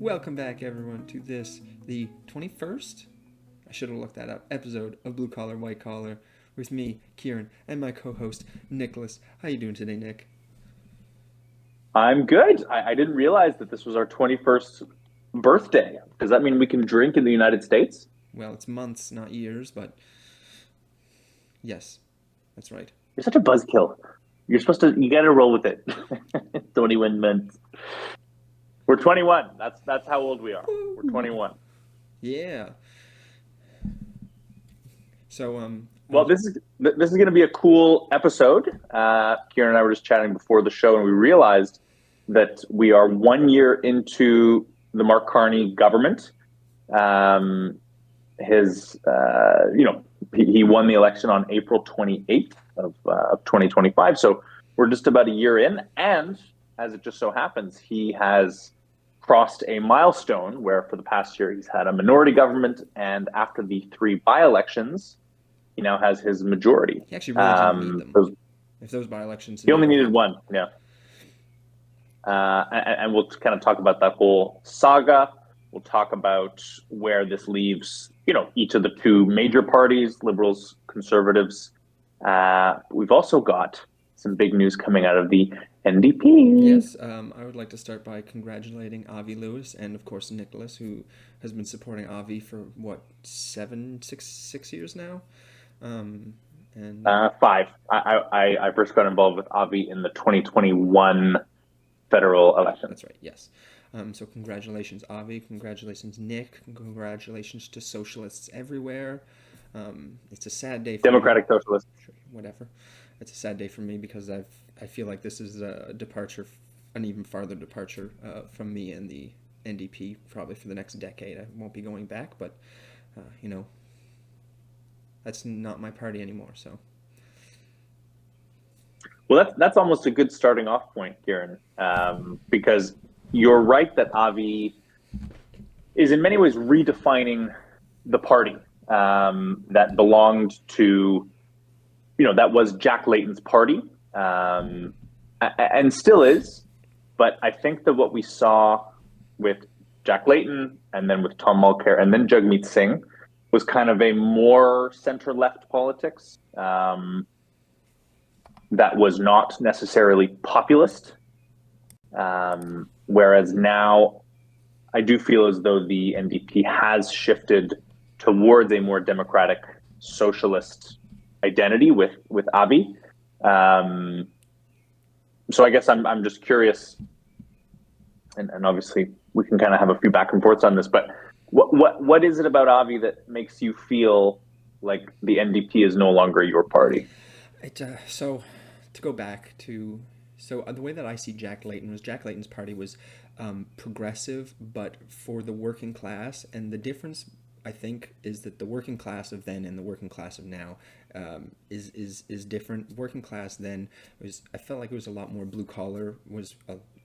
Welcome back, everyone, to the 21st, I should have looked that up, episode of Blue Collar, White Collar, with me, Kieran, and my co-host, Nicholas. How you doing today, Nick? I'm good. I didn't realize that this was our 21st birthday. Does that mean we can drink in the United States? Well, it's months, not years, but yes, that's right. You're such a buzzkill. You gotta roll with it. 21 months. We're 21. That's how old we are. We're Woo! 21. Yeah. So, Well, this is gonna be a cool episode. Kieran and I were just chatting before the show, and we realized that we are 1 year into the Mark Carney government. Um, he won the election on April 28th of 2025. So we're just about a year in. And as it just so happens, he has crossed a milestone where for the past year he's had a minority government. And after the three by elections, he now has his majority. he actually really didn't need them. Those, If those by-elections he had only never needed happened. one. Yeah. And we'll kind of talk about that whole saga. We'll talk about where this leaves, each of the two major parties, liberals, conservatives. We've also got some big news coming out of the NDP. Yes, I would like to start by congratulating Avi Lewis and, of course, Nicholas, who has been supporting Avi for, what, 6 years now? Um, and Five. I first got involved with Avi in the 2021 federal election. That's right, yes. So congratulations, Avi. Congratulations, Nick. Congratulations to socialists everywhere. It's a sad day for me. Democratic Socialist. Sure, whatever. It's a sad day for me because I feel like this is a departure, an even farther departure from me and the NDP probably for the next decade. I won't be going back, but uh, you know that's not my party anymore. So Well, that's almost a good starting off point, Kieran, because you're right that Avi is in many ways redefining the party that belonged to, that was Jack Layton's party, and still is. But I think that what we saw with Jack Layton and then with Tom Mulcair and then Jagmeet Singh was kind of a more center left politics that was not necessarily populist. Whereas now I do feel as though the NDP has shifted towards a more democratic socialist identity with Abiy. So I guess I'm just curious, and obviously we can kind of have a few back and forths on this, but what is it about Abiy that makes you feel like the NDP is no longer your party? so to go back to the way that I see Jack Layton was Jack Layton's party was progressive, but for the working class, and the difference I think is that the working class of then and the working class of now is different. Working class then was I felt like it was a lot more blue collar, was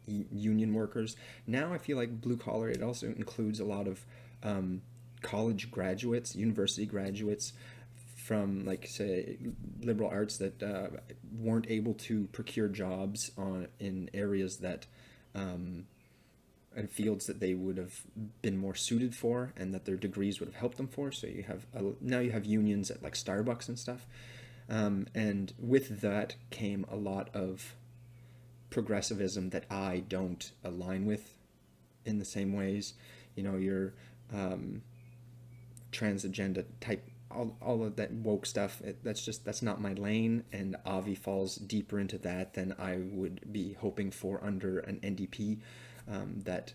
union workers. Now I feel like blue collar it also includes a lot of college graduates, university graduates from like say liberal arts that weren't able to procure jobs in areas that and fields that they would have been more suited for and that their degrees would have helped them for. So now you have unions at like Starbucks and stuff, and with that came a lot of progressivism that I don't align with in the same ways. Your trans agenda type, all of that woke stuff. That's not my lane, and Avi falls deeper into that than I would be hoping for under an NDP that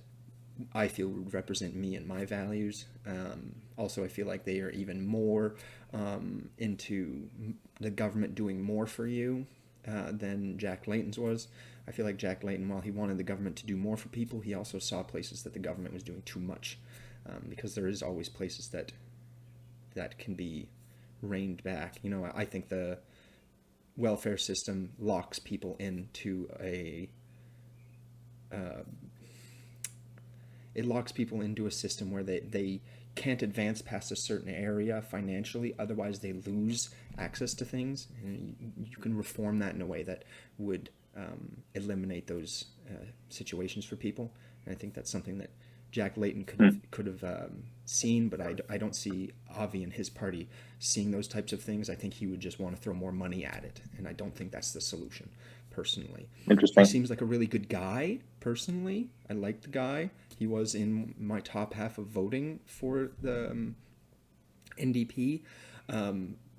I feel would represent me and my values. Also, I feel like they are even more into the government doing more for you than Jack Layton's was. I feel like Jack Layton, while he wanted the government to do more for people, he also saw places that the government was doing too much, because there is always places that can be reined back. I think the welfare system locks people into it locks people into a system where they can't advance past a certain area financially, otherwise they lose access to things. And you can reform that in a way that would eliminate those situations for people. And I think that's something that Jack Layton Mm. could have seen, but I don't see Avi and his party seeing those types of things. I think he would just want to throw more money at it, and I don't think that's the solution. Personally, he Interesting. seems like a really good guy. Personally, I like the guy. He was in my top half of voting for the NDP.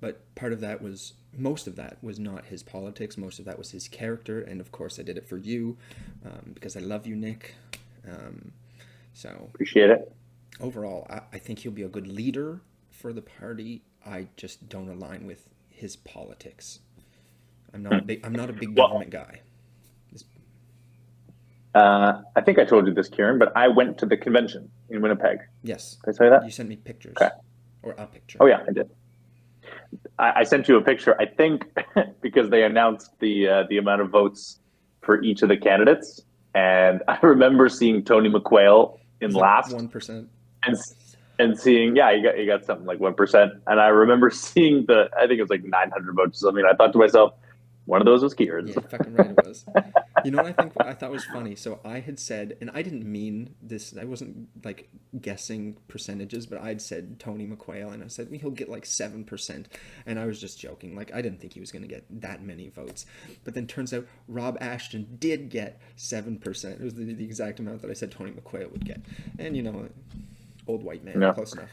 But part of that was, most of that was not his politics. Most of that was his character. And of course, I did it for you because I love you, Nick. Um, so Appreciate it. overall, I think he'll be a good leader for the party. I just don't align with his politics. Mm. I'm not a big Well, government guy. I think I told you this, Kieran, but I went to the convention in Winnipeg. Yes, Did I say that? you sent me Okay. pictures or a picture. Oh yeah, I did. I sent you a picture. I think because they announced the amount of votes for each of the candidates, and I remember seeing Tony McQuail It in was like last, 1%. and and seeing, yeah, he got something like 1%, and I remember seeing I think it was like 900 votes or something. And I thought to myself, one of those was Kieran's. Yeah, fucking right it was. You know what I thought was funny? So I had said, and I didn't mean this, I wasn't like guessing percentages, but I'd said Tony McQuail, and I said he'll get like 7%. And I was just joking. Like, I didn't think he was going to get that many votes. But then turns out Rob Ashton did get 7%. It was the exact amount that I said Tony McQuail would get. And, old white man, Yeah. close enough.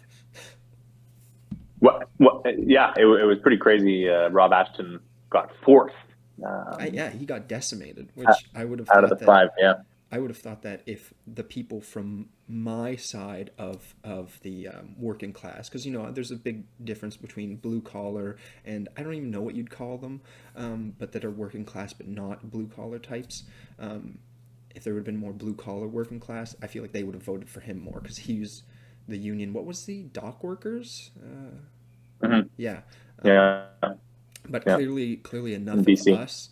Yeah, it was pretty crazy. Rob Ashton got fourth. Yeah, he got decimated, uh, which Out of the five. Yeah. I would have thought that if the people from my side of the working class, because there's a big difference between blue collar and I don't even know what you'd call them, but that are working class but not blue collar types. If there would have been more blue collar working class, I feel like they would have voted for him more because he was the union. What was the dock workers? Hmm. Yeah, um, Yeah. but Yeah. clearly In enough of BC. us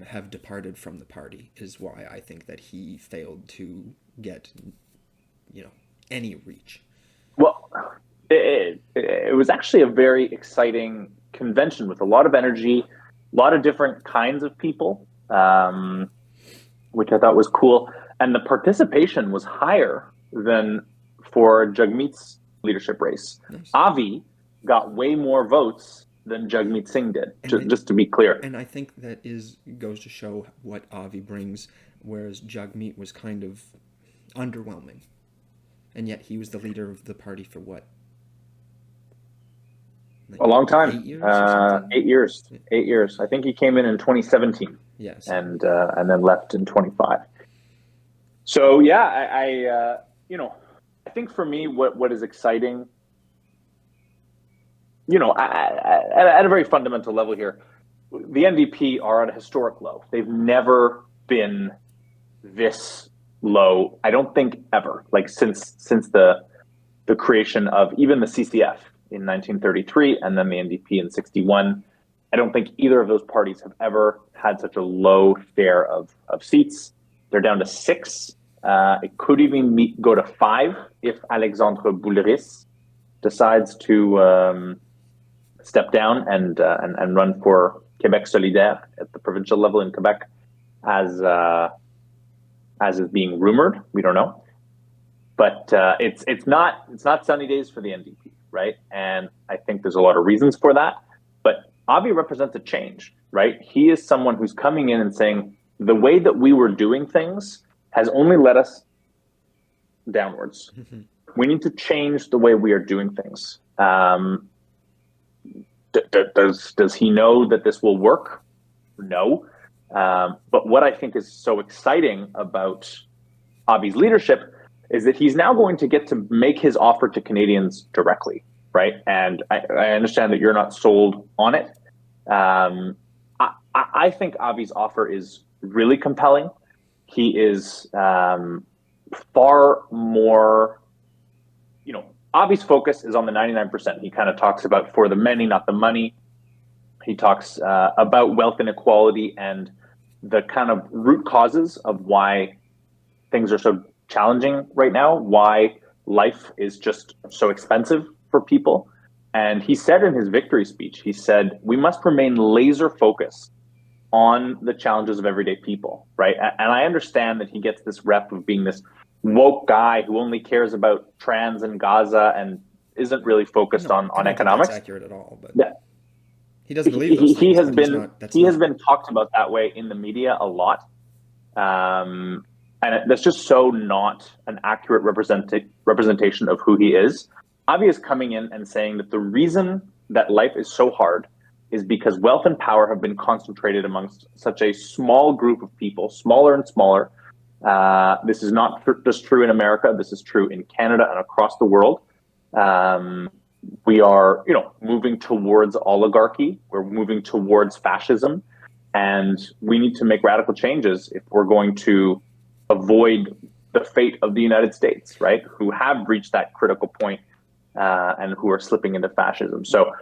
have departed from the party is why I think that he failed to get, any reach. Well, it was actually a very exciting convention with a lot of energy, a lot of different kinds of people, which I thought was cool. And the participation was higher than for Jagmeet's leadership race. Nice. Avi got way more votes than Jagmeet Singh did, And just to be clear. I think that goes to show what Avi brings, whereas Jagmeet was kind of underwhelming, and yet he was the leader of the party for what, like A long 8 years time, or something. 8 years, 8 years. I think he came in 2017 Yeah, so and then left in 25. So yeah, I think for me, what is exciting, at a very fundamental level here, the NDP are at a historic low. They've never been this low. I don't think ever, like since the creation of even the CCF in 1933 and then the NDP in 61. I don't think either of those parties have ever had such a low share of seats. They're down to 6. It could even go to 5 if Alexandre Boulris decides to step down and run for Québec Solidaire at the provincial level in Quebec, as is being rumored. We don't know, but it's not sunny days for the NDP, right? And I think there's a lot of reasons for that. But Avi represents a change, right? He is someone who's coming in and saying the way that we were doing things has only led us downwards. mm-hmm. We need to change the way we are doing things. Does he know that this will work? No. But what I think is so exciting about Avi's leadership is that he's now going to get to make his offer to Canadians directly, right? And I understand that you're not sold on it. I think Avi's offer is really compelling. He is far more, Avi's focus is on the 99%. He kind of talks about for the many, not the money. He talks about wealth inequality and the kind of root causes of why things are so challenging right now, why life is just so expensive for people. And he said in his victory speech, he said, we must remain laser focused on the challenges of everyday people, right? And I understand that he gets this rep of being this woke guy who only cares about trans and Gaza and isn't really focused No, I on don't think that's economics. accurate at all. But Yeah, he does believe those he things, has but he's been not. That's he has not. been talked about that way in the media a lot, and that's just so not an accurate representation of who he is. Avi is coming in and saying that the reason that life is so hard is because wealth and power have been concentrated amongst such a small group of people, smaller and smaller. This is not just true in America. This is true in Canada and across the world. Um, we are, moving towards oligarchy. We're moving towards fascism, and we need to make radical changes if we're going to avoid the fate of the United States, right? Who have reached that critical point, and who are slipping into fascism. So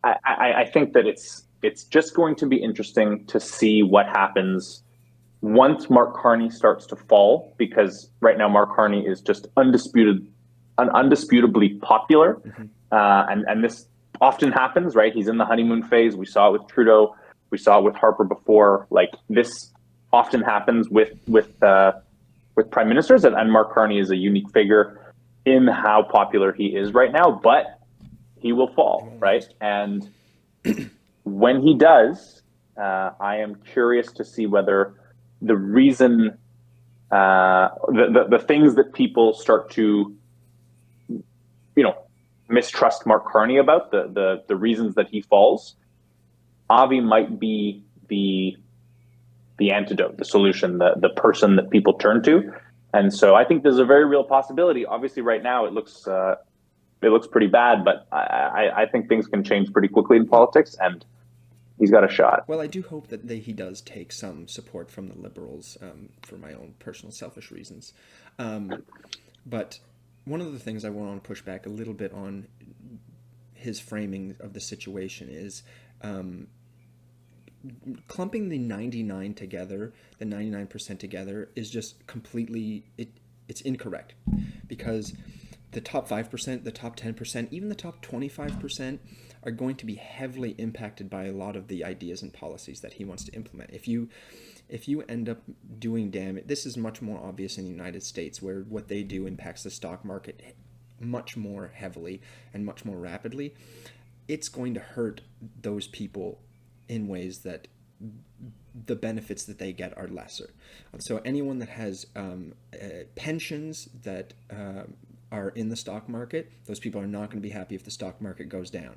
I think that it's just going to be interesting to see what happens once Mark Carney starts to fall, because right now Mark Carney is just undisputably popular, Mm-hmm. and this often happens, right? He's in the honeymoon phase. We saw it with Trudeau. We saw it with Harper before. Like this often happens with prime ministers, and Mark Carney is a unique figure in how popular he is right now. But he will fall, right? Last. And when he does, I am curious to see whether the reason, the things that people start to, mistrust Mark Carney about, the reasons that he falls, Avi might be the antidote, the solution, the person that people turn to. And so I think there's a very real possibility. Obviously, right now it looks pretty bad, but I think things can change pretty quickly in Well, politics, and he's got a shot. well, I do hope that he does take some support from the Liberals, for my own personal selfish reasons. Um, but one of the things I want to push back a little bit on his framing of the situation is, um, clumping the 99 together, the 99% together, is just completely it's incorrect, because the top 5%, the top 10%, even the top 25% are going to be heavily impacted by a lot of the ideas and policies that he wants to implement. If you end up doing damage, this is much more obvious in the United States, where what they do impacts the stock market much more heavily and much more rapidly. It's going to hurt those people in ways that the benefits that they get are lesser. So anyone that has pensions that are in the stock market, those people are not going to be happy if the stock market goes down.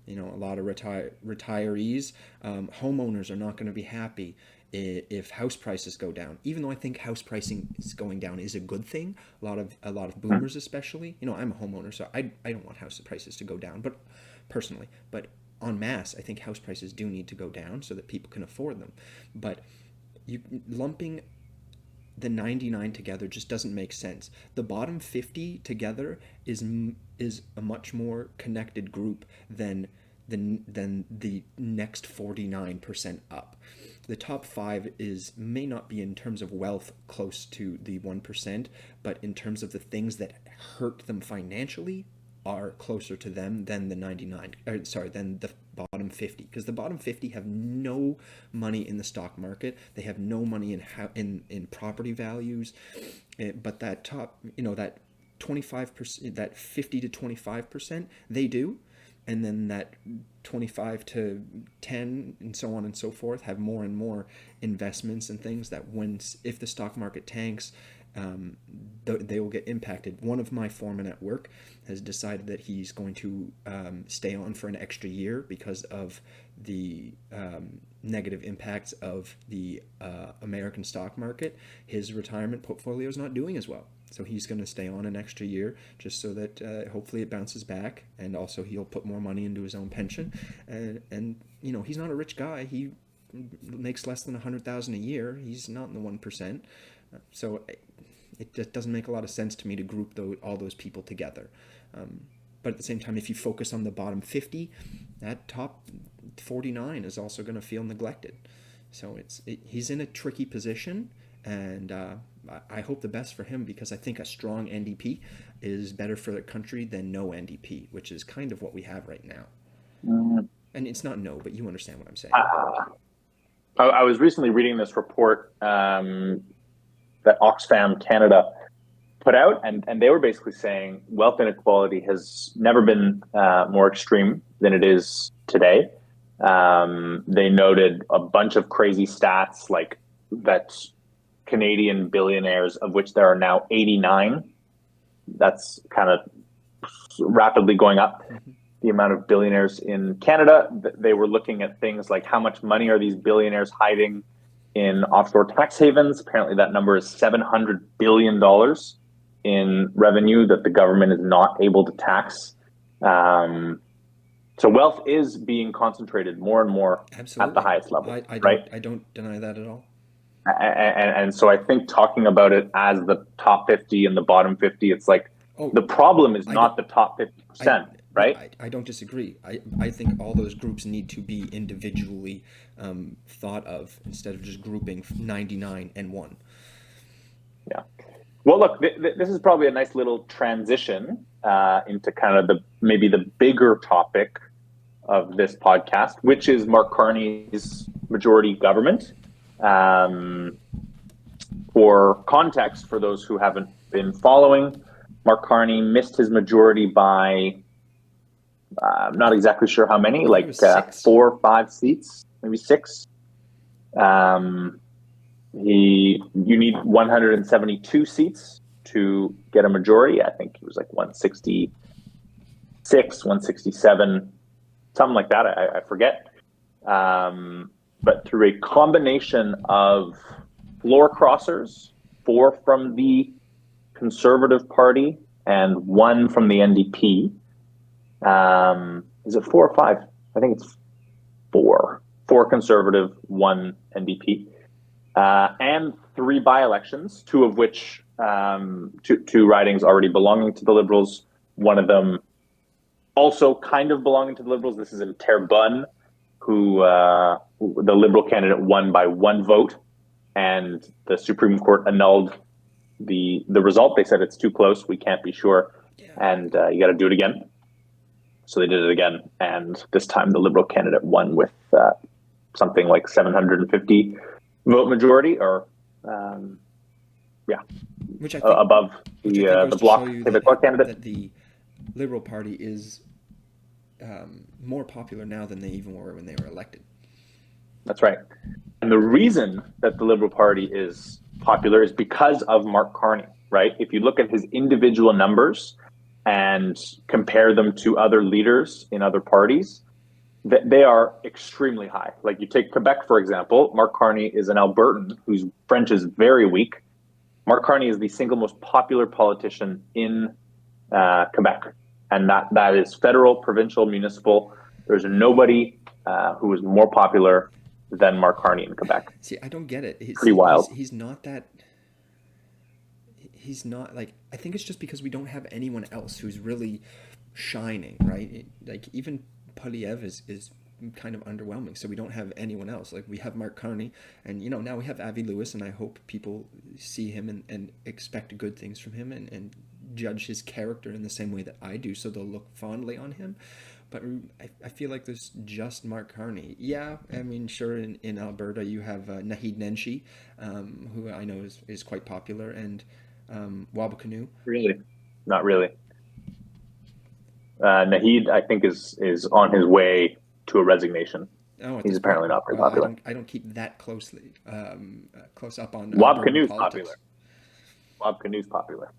A lot of retirees, homeowners are not going to be happy if house prices go down. Even though I think house pricing is going down is a good thing. A lot of boomers, especially. I'm a homeowner, so I don't want house prices to go down, but personally, but en masse, I think house prices do need to go down so that people can afford them. But lumping the 99 together just doesn't make sense. The bottom 50 together is a much more connected group than the next 49% up. The top 5 may not be, in terms of wealth, close to the 1%, but in terms of the things that hurt them financially are closer to them than the 99, than the bottom 50, because the bottom 50 have no money in the stock market. They have no money in property values. But that top, that 25%, that 50 to 25%, they do. And then that 25 to 10 and so on and so forth have more and more investments and things that, if the stock market tanks, they will get impacted. One of my foremen at work has decided that he's going to stay on for an extra year because of the negative impacts of the American stock market. His retirement portfolio is not doing as well. So he's going to stay on an extra year just so that hopefully it bounces back, and also he'll put more money into his own pension. And he's not a rich guy. He makes less than $100,000 a year. He's not in the 1%. So it just doesn't make a lot of sense to me to group all those people together. But at the same time, if you focus on the bottom 50, that top 49 is also going to feel neglected. So he's in a tricky position, and I hope the best for him, because I think a strong NDP is better for the country than no NDP, which is kind of what we have right now. And it's not no, but you understand what I'm saying. I was recently reading this report that Oxfam Canada put out, and they were basically saying wealth inequality has never been more extreme than it is today. They noted a bunch of crazy stats like that Canadian billionaires, of which there are now 89, that's kind of rapidly going up. Mm-hmm. The amount of billionaires in Canada, they were looking at things like how much money are these billionaires hiding in offshore tax havens. Apparently that number is $700 billion in revenue that the government is not able to tax. So wealth is being concentrated more and more Absolutely. at the highest level, right? I don't deny that at all. And so I think talking about it as the top 50 and the bottom 50, it's like the problem is not the top 50%, right? I don't disagree. I think all those groups need to be individually thought of instead of just grouping 99 and 1. Yeah. Well, look, this is probably a nice little transition into kind of maybe the bigger topic of this podcast, which is Mark Carney's majority government. For context, for those who haven't been following, Mark Carney missed his majority by I'm not exactly sure how many, like 4 or 5 seats, maybe 6. You need 172 seats to get a majority. I think he was like 166, 167, something like that. I forget. But through a combination of floor crossers, 4 from the Conservative Party and 1 from the NDP. Is it 4 or 5? I think it's 4. 4 Conservative, 1 NDP. And 3 by-elections, 2 of which, 2 ridings already belonging to the Liberals, one of them also kind of belonging to the Liberals. This is in Terrebonne, who the Liberal candidate won by 1 vote, and the Supreme Court annulled the result. They said it's too close, we can't be sure, and you got to do it again. So they did it again, and this time the Liberal candidate won with something like 750 vote majority, or which I think, above the Bloc Québécois candidate. That the Liberal Party is more popular now than they even were when they were elected. That's right. And the reason that the Liberal Party is popular is because of Mark Carney, right? If you look at his individual numbers and compare them to other leaders in other parties, they are extremely high. Like you take Quebec, for example, Mark Carney is an Albertan whose French is very weak. Mark Carney is the single most popular politician in Quebec. And that is federal, provincial, municipal. There's nobody who is more popular than Mark Carney in Quebec. See, I don't get it. Pretty wild. He's not that... He's not like... I think it's just because we don't have anyone else who's really shining, right? Like even Polyev is kind of underwhelming, so we don't have anyone else. Like we have Mark Carney, and now we have Avi Lewis, and I hope people see him and expect good things from him and judge his character in the same way that I do, so they'll look fondly on him. But I feel like there's just Mark Carney. Yeah, I mean, sure, in Alberta you have Naheed Nenshi, who I know is quite popular, and Wabakanu. Really? Not really. Naheed, I think, is on his way to a resignation. He's apparently not very popular. I don't keep that close up on Wabakanu's popular. Wabakanu's popular.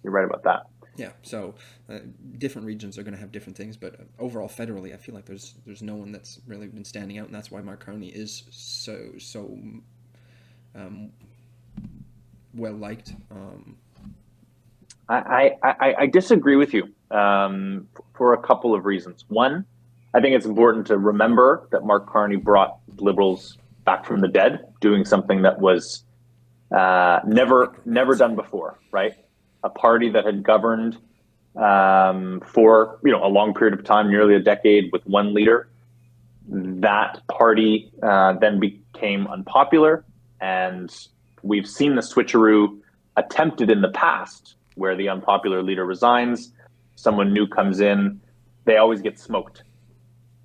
You're right about that. Yeah, so different regions are going to have different things, but overall, federally, I feel like there's no one that's really been standing out, and that's why Mark Carney is so well liked. I disagree with you for a couple of reasons. One, I think it's important to remember that Mark Carney brought Liberals back from the dead, doing something that was never done before, right? A party that had governed for a long period of time, nearly a decade, with one leader. That party then became unpopular, and we've seen the switcheroo attempted in the past, where the unpopular leader resigns, someone new comes in, they always get smoked.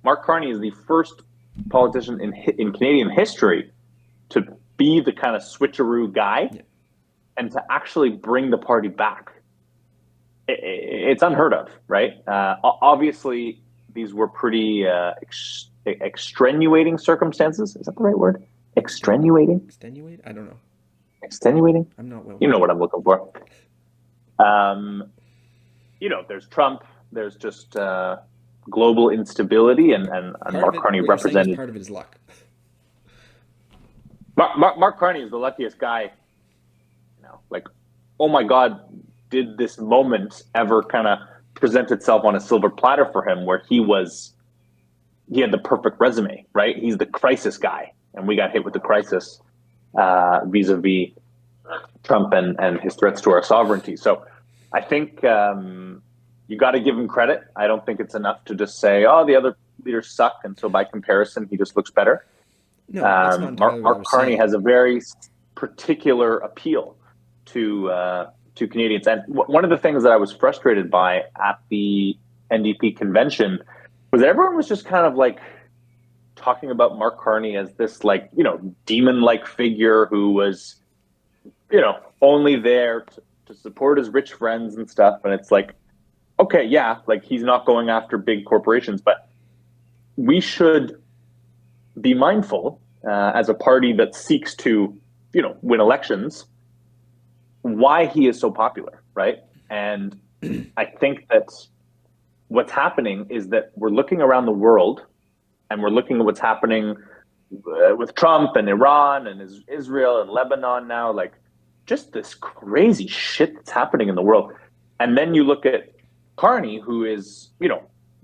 Mark Carney is the first politician in Canadian history to be the kind of switcheroo guy. Yeah. and to actually bring the party back, it's unheard of, right? Obviously, these were pretty extenuating circumstances. Is that the right word? Extenuating? Extenuate? I don't know. Extenuating? I'm not well You know read. what I'm looking for. Um, there's Trump, there's just global instability, and Part of Mark it, Carney what you're saying is represented. part of it is luck. Mark Carney is the luckiest guy. Like, oh my God, did this moment ever kind of present itself on a silver platter for him, where he had the perfect resume, right? He's the crisis guy, and we got hit with the crisis vis-a-vis Trump and his threats to our sovereignty. So I think you got to give him credit. I don't think it's enough to just say, oh, the other leaders suck, and so by comparison, he just looks better. No, that's not entirely what I Mark was Carney saying. has a very particular appeal to Canadians. And one of the things that I was frustrated by at the NDP convention was that everyone was just kind of like talking about Mark Carney as this, like, demon-like figure who was, only there to support his rich friends and stuff. And it's like, okay, yeah, like, he's not going after big corporations, but we should be mindful as a party that seeks to, win elections, why he is so popular, right? And I think that what's happening is that we're looking around the world, and we're looking at what's happening with Trump and Iran and Israel and Lebanon now, like, just this crazy shit that's happening in the world. And then you look at Carney, who is,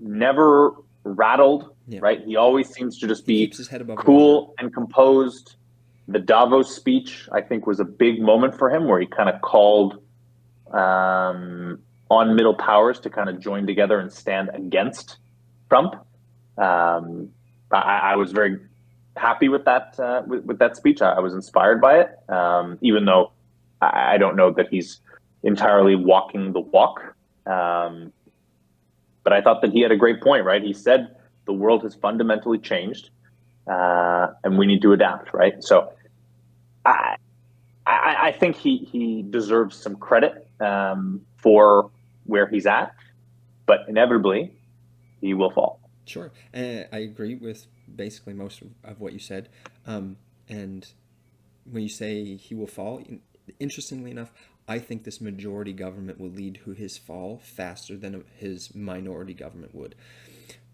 never rattled, Yeah. right? He always seems to just He be keeps his head above cool water. and composed. The Davos speech, I think, was a big moment for him, where he kind of called on middle powers to kind of join together and stand against Trump. I was very happy with that with that speech. I was inspired by it, even though I don't know that he's entirely walking the walk. But I thought that he had a great point, right? He said the world has fundamentally changed, and we need to adapt, right? So I think he deserves some credit for where he's at, but inevitably he will fall. Sure, and I agree with basically most of what you said. And when you say he will fall, interestingly enough, I think this majority government will lead to his fall faster than his minority government would.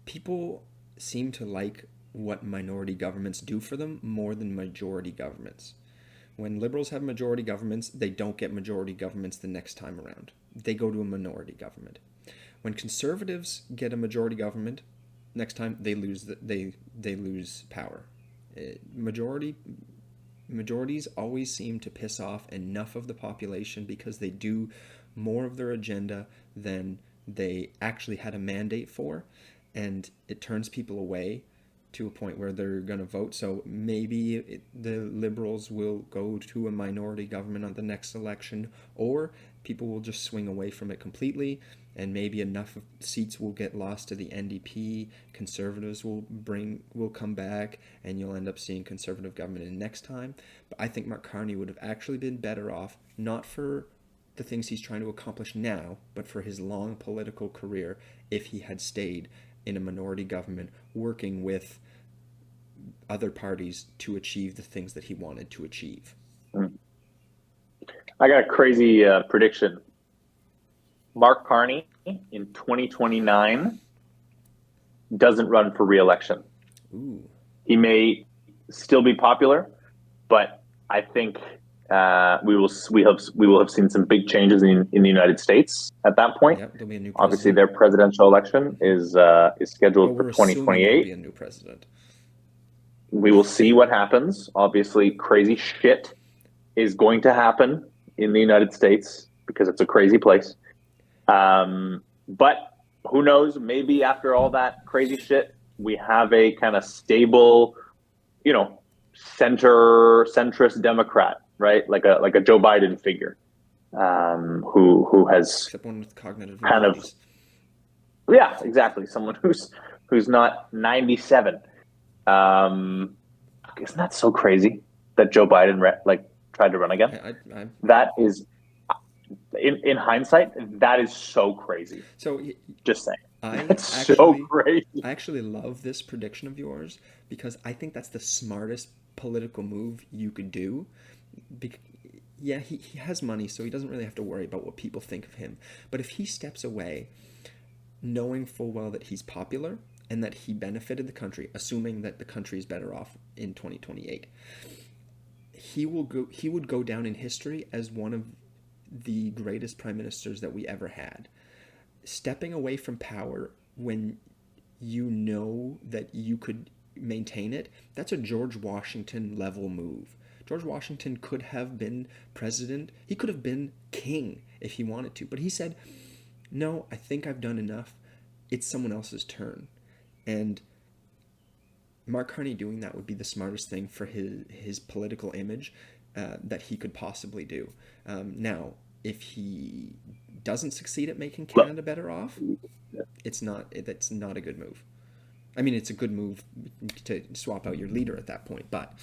People seem to like what minority governments do for them more than majority governments. When liberals have majority governments, they don't get majority governments the next time around. They go to a minority government. When conservatives get a majority government, next time they lose power. Majorities always seem to piss off enough of the population because they do more of their agenda than they actually had a mandate for, and it turns people away to a point where they're going to vote. So maybe the liberals will go to a minority government on the next election, or people will just swing away from it completely, and maybe enough seats will get lost to the NDP. Conservatives will come back, and you'll end up seeing conservative government in next time. But I think Mark Carney would have actually been better off, not for the things he's trying to accomplish now, but for his long political career, if he had stayed in a minority government working with other parties to achieve the things that he wanted to achieve. I got a crazy prediction. Mark Carney in 2029 doesn't run for re-election. Ooh. He may still be popular, but I think we will have seen some big changes in the United States at that point. Yep, there'll be a new Obviously, president. their presidential election is scheduled for We're assuming there'll be 2028. a new president. We will see what happens. Obviously, crazy shit is going to happen in the United States because it's a crazy place. But who knows? Maybe after all that crazy shit, we have a kind of stable, centrist Democrat, right? Like a Joe Biden figure, who has Except one with cognitive kind of, abilities. yeah, exactly, someone who's not 97. Isn't that so crazy that Joe Biden tried to run again. I That is, in hindsight, that is so crazy. so Just saying, I that's so actually crazy. I actually love this prediction of yours because I think that's the smartest political move you could do. Bec- yeah, he has money, so he doesn't really have to worry about what people think of him. But if he steps away, knowing full well that he's popular and that he benefited the country, assuming that the country is better off in 2028, he would go down in history as one of the greatest prime ministers that we ever had. Stepping away from power when you know that you could maintain it, that's a George Washington level move. George Washington could have been president. He could have been king if he wanted to. But he said, no, I think I've done enough. It's someone else's turn. And Mark Carney doing that would be the smartest thing for his political image that he could possibly do. Now, if he doesn't succeed at making Canada better off, it's not a good move. I mean, it's a good move to swap out your leader at that point, but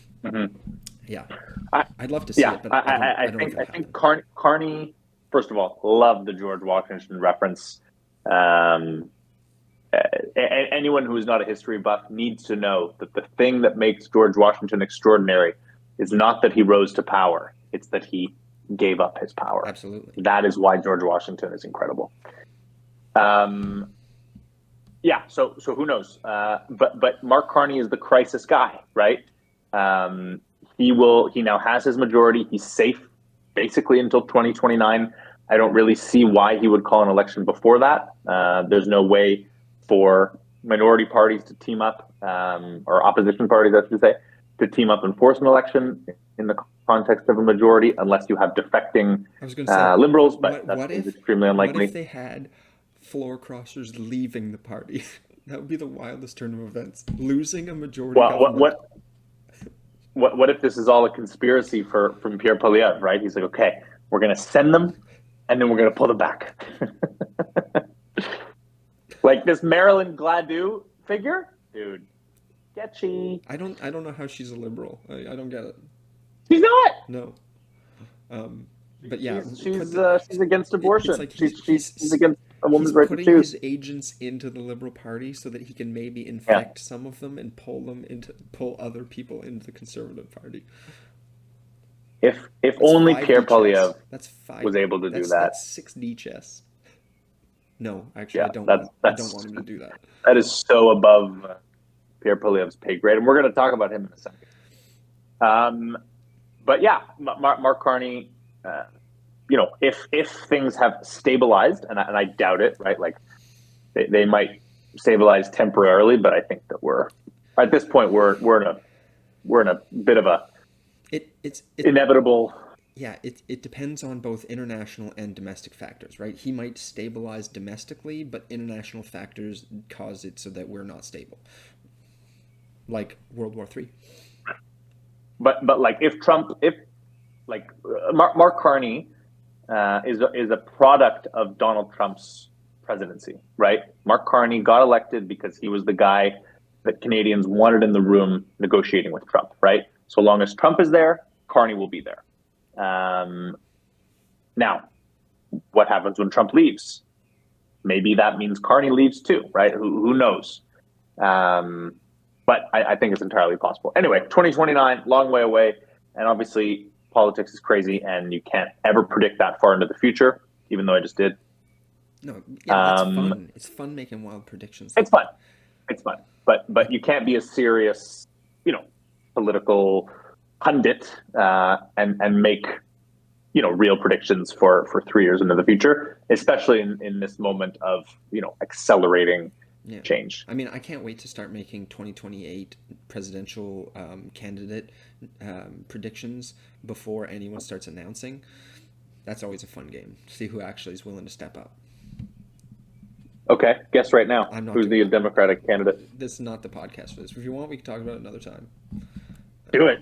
yeah, I, I'd love to see yeah, it, but I don't know if I it'll think happen. Carney. First of all, love the George Washington reference. Um, Anyone who is not a history buff needs to know that the thing that makes George Washington extraordinary is not that he rose to power; it's that he gave up his power. Absolutely. That is why George Washington is incredible. Um, yeah, so who knows? But Mark Carney is the crisis guy, right? Um, he now has his majority. He's safe basically until 2029. I don't really see why he would call an election before that. There's no way for minority parties to team up, or opposition parties, I should say, to team up and force an election in the context of a majority, unless you have defecting I was going to say, liberals, but what that what seems if extremely what if unlikely. they had floor crossers leaving the party? That would be the wildest turn of events. Losing a majority Well, government. what if this is all a conspiracy from Pierre Poilievre, right? He's like, okay, we're going to send them, and then we're going to pull them back. Like this Marilyn Gladue figure, dude, sketchy. I don't know how she's a liberal. I don't get it. She's not. No. But yeah, put She's against it's abortion. like She's against a he's woman's right to putting choose. his agents into the Liberal Party so that he can maybe Yeah. infect some of them and pull other people into the Conservative Party. If That's only five Pierre D chess. Poilievre That's five. was able to do that. That's 6D chess. No, actually, Yeah, I don't want him to do that. that is so above Pierre Poilievre's pay grade, and we're going to talk about him in a second. But yeah, Mark Carney. If things have stabilized, and I doubt it, right? Like they might stabilize temporarily, but I think that we're at this point we're in a bit of a It inevitable. yeah, it depends on both international and domestic factors, right? He might stabilize domestically, but international factors cause it so that we're not stable, like World War III. But like if Mark Carney is a product of Donald Trump's presidency, right? Mark Carney got elected because he was the guy that Canadians wanted in the room negotiating with Trump, right? So long as Trump is there, Carney will be there. Now, what happens when Trump leaves? Maybe that means Carney leaves too, right? Who knows? Um, but I think it's entirely possible. Anyway, 2029, long way away. And obviously, politics is crazy and you can't ever predict that far into the future, even though I just did. No, yeah, but that's fun. It's fun making wild predictions It's like fun. that. It's fun. But you can't be a serious, political pundit and make real predictions for 3 years into the future, especially in this moment of accelerating Yeah. change. I mean, I can't wait to start making 2028 presidential candidate predictions before anyone starts announcing. That's always a fun game. See who actually is willing to step up. Okay, guess right now. I'm not Who's doing the that. Democratic candidate? This is not the podcast for this. If you want, we can talk about it another time. Do it.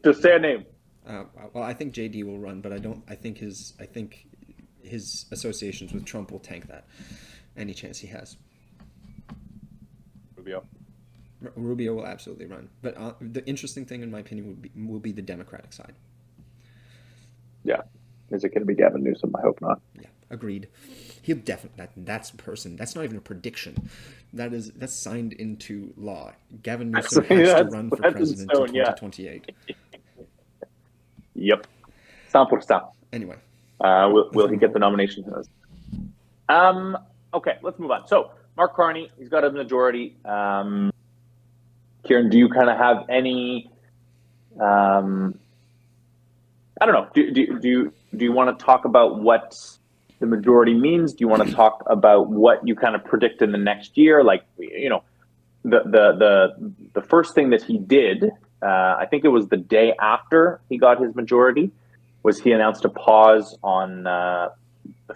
Just say a name. Well, I think JD will run, but I don't. I think his associations with Trump will tank that. Any chance he has. Rubio. Rubio will absolutely run, but the interesting thing, in my opinion, will be the Democratic side. Yeah. Is it going to be Gavin Newsom? I hope not. Yeah, agreed. He'll definitely that's person. That's not even a prediction. That's signed into law. Gavin Newsom Actually, has to run for that's in president in stone. Yeah. 2028. Yep. 100%. Anyway, let's Will he move get the on. nomination? Um. Okay, let's move on. So Mark Carney, he's got a majority. Kieran, do you kind of have any? Um, I don't know. Do you want to talk about what the majority means? Do you want to talk about what you kind of predict in the next year? Like, the first thing that he did, I think it was the day after he got his majority, was he announced a pause on the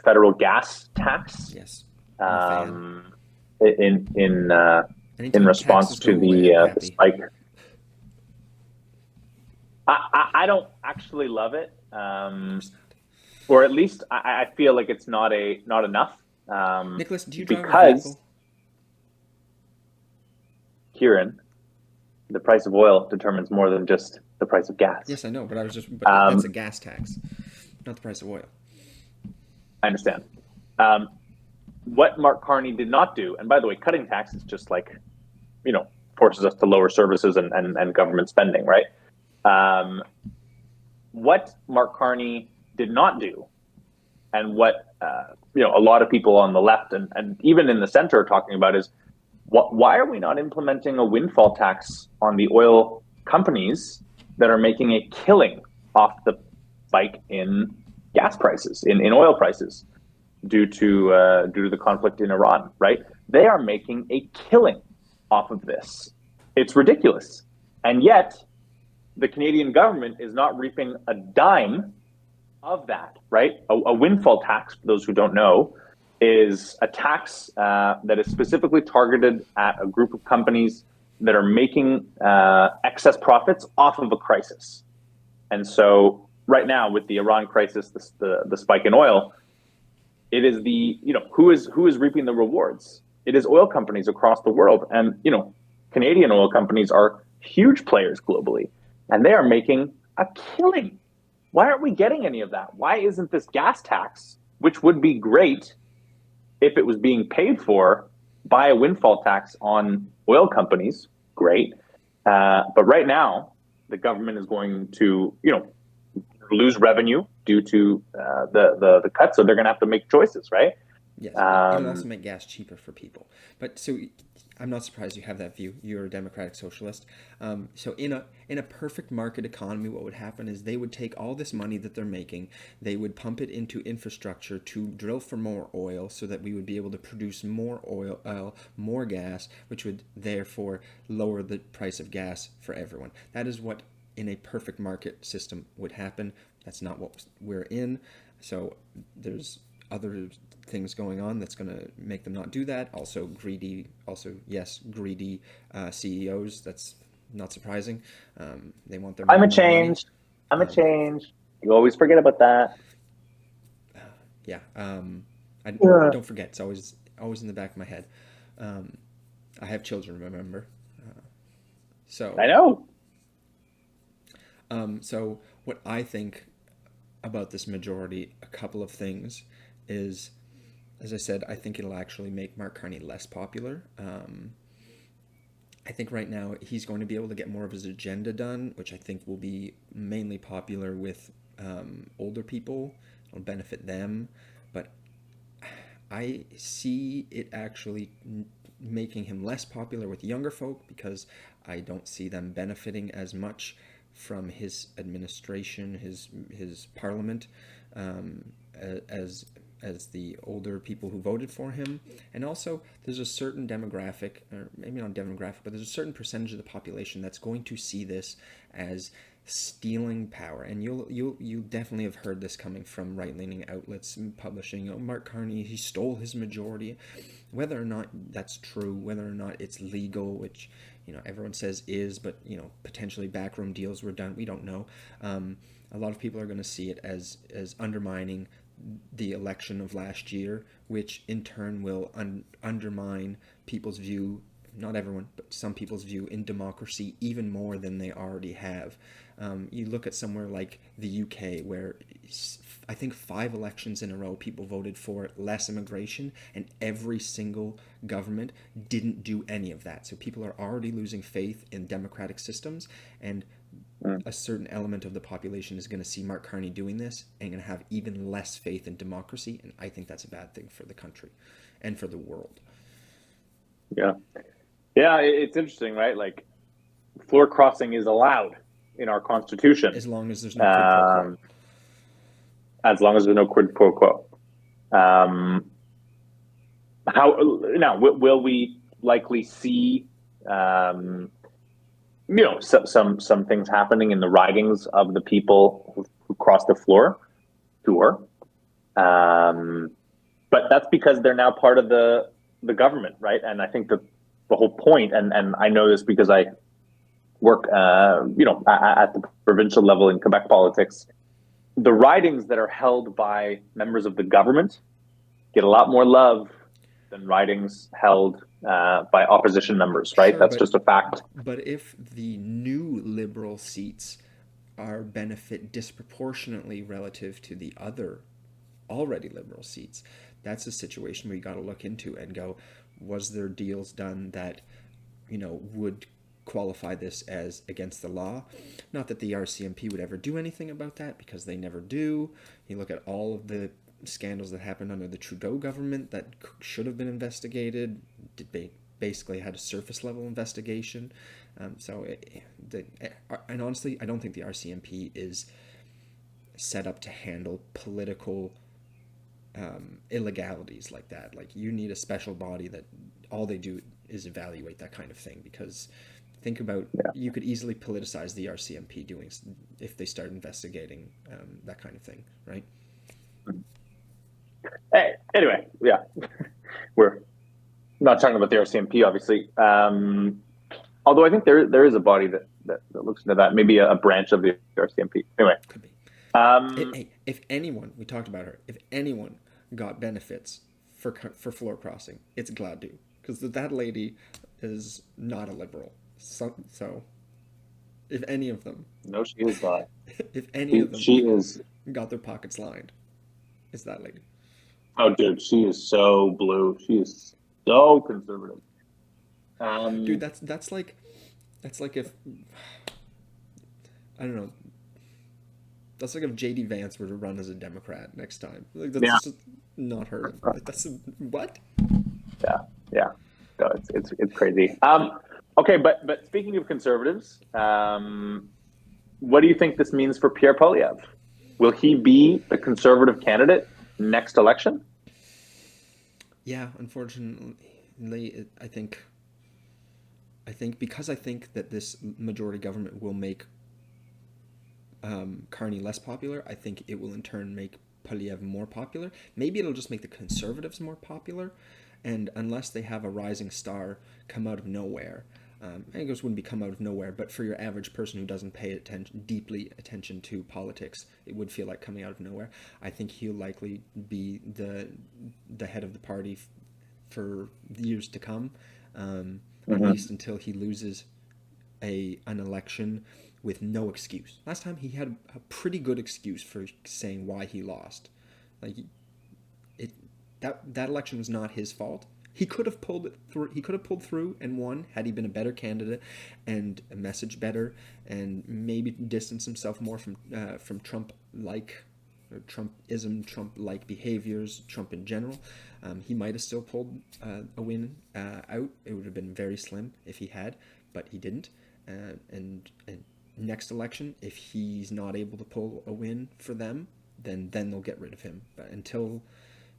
federal gas tax, Yes, I'm a fan. um, in Anytime taxes response go to away, I'm the happy. spike. I don't actually love it, Of course not. or at least I feel like it's not enough, Nicholas, do you drive a because vehicle? Kieran, the price of oil determines more than just the price of gas. Yes, I know, but that's a Um, gas tax, not the price of oil. I understand. Um, what Mark Carney did not do, and by the way, cutting taxes just like forces us to lower services and government spending, right? Um, what Mark Carney did not do, and what a lot of people on the left and even in the center are talking about is why are we not implementing a windfall tax on the oil companies that are making a killing off the spike in gas prices, in oil prices, due to the conflict in Iran, right? They are making a killing off of this. It's ridiculous. And yet the Canadian government is not reaping a dime of that, right? A windfall tax, for those who don't know, is a tax that is specifically targeted at a group of companies that are making excess profits off of a crisis. And so, right now, with the Iran crisis, the spike in oil, it is who is reaping the rewards. It is oil companies across the world, and Canadian oil companies are huge players globally, and they are making a killing. Why aren't we getting any of that? Why isn't this gas tax, which would be great if it was being paid for by a windfall tax on oil companies? Great, but right now the government is going to lose revenue due to the cuts, so they're going to have to make choices, right? Yes, it'll also Um, make gas cheaper for people. But so I'm not surprised you have that view. You're a democratic socialist. So in a perfect market economy, what would happen is they would take all this money that they're making, they would pump it into infrastructure to drill for more oil, so that we would be able to produce more oil, more gas, which would therefore lower the price of gas for everyone. That is what in a perfect market system would happen. That's not what we're in. So there's other things going on that's going to make them not do that. Greedy CEOs. That's not surprising. They want their I'm money, a more money. change. I'm a Um, change. You always forget about that. yeah. I Yeah. don't forget. It's always in the back of my head. Um, I have children, remember. I So know. so what I think about this majority, a couple of things, is, as I said, I think it'll actually make Mark Carney less popular. I think right now he's going to be able to get more of his agenda done, which I think will be mainly popular with older people. It'll benefit them. But I see it actually making him less popular with younger folk, because I don't see them benefiting as much from his administration, his parliament, um, as the older people who voted for him. And also, there's a certain demographic, or maybe not demographic, but there's a certain percentage of the population that's going to see this as stealing power. And you definitely have heard this coming from right-leaning outlets publishing, oh, Mark Carney, he stole his majority. Whether or not that's true, whether or not it's legal, which everyone says is, but potentially backroom deals were done, we don't know. A lot of people are going to see it as undermining the election of last year, which in turn will undermine people's view, not everyone, but some people's view in democracy even more than they already have. You look at somewhere like the UK, where I think 5 elections in a row people voted for less immigration, and every single government didn't do any of that. So people are already losing faith in democratic systems, and Mm. a certain element of the population is going to see Mark Carney doing this and going to have even less faith in democracy, and I think that's a bad thing for the country and for the world. Yeah. Yeah, it's interesting, right? Like floor crossing is allowed in our constitution, As long as there's no quid pro quo. um, as long as there's no quid pro quo. Um, how now will we likely see some things happening in the ridings of the people who cross the floor? Sure. Um, but that's because they're now part of the government, right? And I think the whole point, and I know this because I work, at the provincial level in Quebec politics. The ridings that are held by members of the government get a lot more love than ridings held by opposition members, right? Sure, That's just a fact. but if the new liberal seats are benefit disproportionately relative to the other already liberal seats, that's a situation where you got to look into and go, was there deals done that would qualify this as against the law? Not that the RCMP would ever do anything about that, because they never do. You look at all of the scandals that happened under the Trudeau government that should have been investigated. They basically had a surface level investigation. And honestly, I don't think the RCMP is set up to handle political illegalities like that. Like, you need a special body that all they do is evaluate that kind of thing, because think about, Yeah. you could easily politicize the RCMP doing if they start investigating that kind of thing, right? Hey, anyway, yeah, we're not talking about the RCMP, obviously. Although I think there is a body that looks into that, maybe a branch of the RCMP. Anyway, Could be. um, If anyone, we talked about her, if anyone got benefits for floor crossing, it's Gladue, because that lady is not a liberal. So if any of them, no, she is not. if any of them She is. got their pockets lined, it's that lady. Oh, dude, she is so blue. She is so conservative. Dude, Um, that's like if, I don't know, that's like if JD Vance were to run as a Democrat next time. Like, that's yeah, just not her. Like, that's what? yeah, yeah. No, it's crazy. Okay, but speaking of conservatives, what do you think this means for Pierre Poilievre? Will he be the conservative candidate next election? Yeah, unfortunately, I think because I think that this majority government will make Carney less popular, I think it will in turn make Polyev more popular. Maybe it'll just make the conservatives more popular, and unless they have a rising star come out of nowhere, I guess it wouldn't be come out of nowhere, but for your average person who doesn't pay deeply attention to politics, it would feel like coming out of nowhere. I think he'll likely be the head of the party for years to come, at Mm-hmm. least until he loses an election with no excuse. Last time he had a pretty good excuse for saying why he lost. Like, it that election was not his fault. He could have pulled it through. He could have pulled through and won had he been a better candidate and a message better, and maybe distance himself more from Trump like, or Trumpism, Trump like behaviors, Trump in general. He might have still pulled a win out. It would have been very slim if he had, but he didn't. And next election, if he's not able to pull a win for them, then they'll get rid of him. But until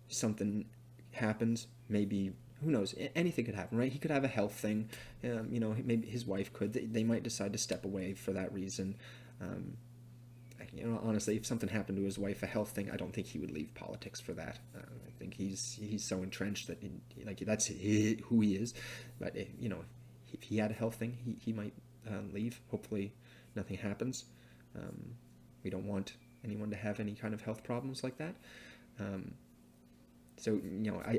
something happens, maybe, who knows? Anything could happen, right? He could have a health thing. Maybe his wife could. They might decide to step away for that reason. Um, Honestly, if something happened to his wife, a health thing, I don't think he would leave politics for that. I think he's so entrenched that that's who he is. But if he had a health thing, he might leave. Hopefully, nothing happens. Um, we don't want anyone to have any kind of health problems like that. Um, so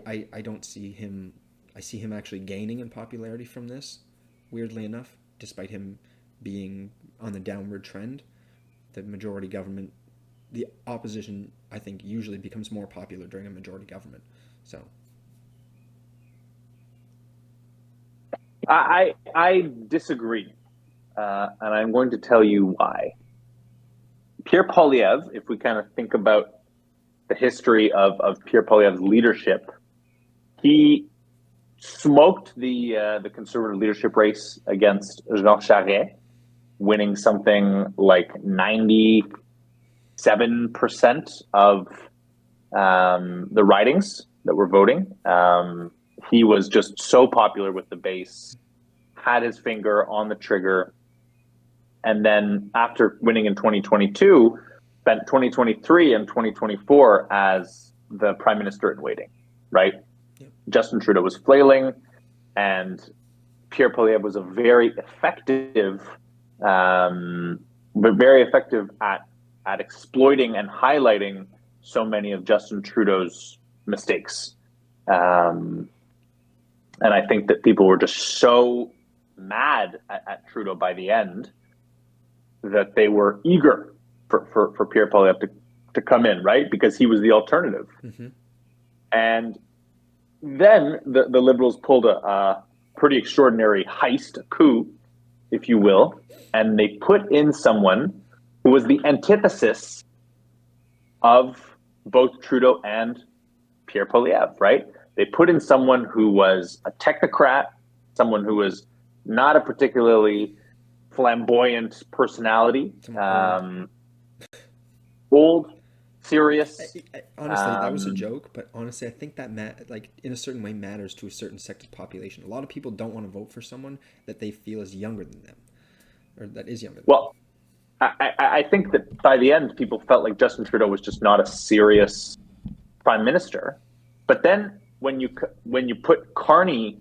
I don't see him. I see him actually gaining in popularity from this. Weirdly enough, despite him being on the downward trend. the majority government, the opposition, I think, usually becomes more popular during a majority government. So I disagree, and I'm going to tell you why. Pierre Poilievre, if we kind of think about the history of Pierre Poilievre's leadership, he smoked the conservative leadership race against Jean Charest, winning something like 97% of the ridings that were voting. He was just so popular with the base, had his finger on the trigger, and then after winning in 2022, spent 2023 and 2024 as the prime minister in waiting, right? yeah. Justin Trudeau was flailing, and Pierre Poilievre was a very effective, but very effective at exploiting and highlighting so many of Justin Trudeau's mistakes. And I think that people were just so mad at Trudeau by the end that they were eager for Pierre Poilievre to come in, right? Because he was the alternative. Mm-hmm. And then the Liberals pulled a pretty extraordinary heist, a coup, if you will, and they put in someone who was the antithesis of both Trudeau and Pierre Poilievre, right? They put in someone who was a technocrat, someone who was not a particularly flamboyant personality, old, serious. Honestly, that was a joke, but honestly, I think that like in a certain way matters to a certain sector of the population. A lot of people don't want to vote for someone that they feel is younger than them, or that is younger than well, I think that by the end, people felt like Justin Trudeau was just not a serious prime minister. But then when you put Carney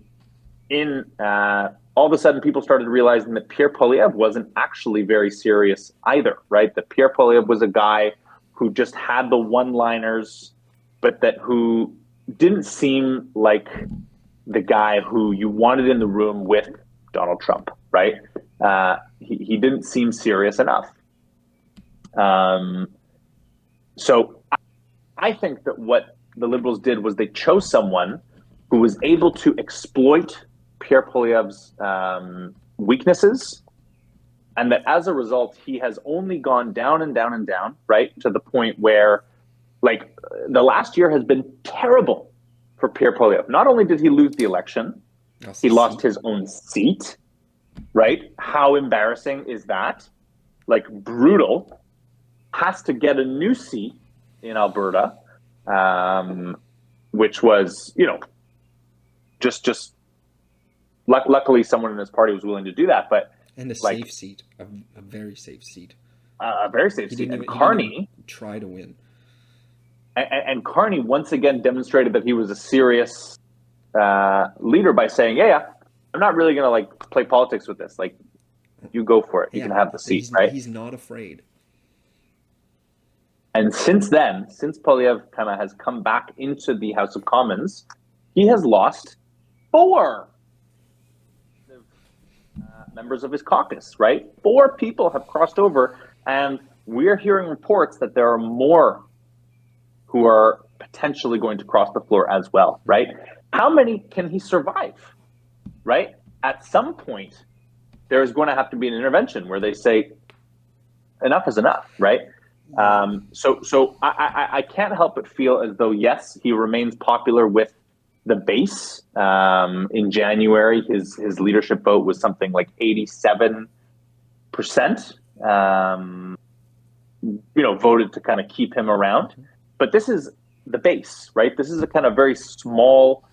in, all of a sudden people started realizing that Pierre Poilievre wasn't actually very serious either, right? That Pierre Poilievre was a guy who just had the one-liners, but who didn't seem like the guy who you wanted in the room with Donald Trump, right? He didn't seem serious enough. So I think that what the Liberals did was they chose someone who was able to exploit Pierre Poilievre's weaknesses, and that as a result, he has only gone down and down and down, right, to the point where, like, the last year has been terrible for Pierre Poilievre. Not only did he lose the election, he lost his own seat, right? How embarrassing is that? Like, brutal. Has to get a new seat in Alberta, which was, just luckily someone in his party was willing to do that. But and safe seat, a very safe seat, a very safe seat. And Carney try to win. And Carney once again demonstrated that he was a serious leader by saying, "Yeah, I'm not really going to play politics with this. Like, you go for it. You can have the seat, right?" He's not afraid. And since then, since Poilievre kind of has come back into the House of Commons, he has lost 4 members of his caucus, right? 4 people have crossed over, and we're hearing reports that there are more who are potentially going to cross the floor as well, right? How many can he survive, right? At some point, there's going to have to be an intervention where they say, enough is enough, right? So I can't help but feel as though, yes, he remains popular with the base. In January, his leadership vote was something like 87%, voted to kind of keep him around. But this is the base, right? This is a kind of very small,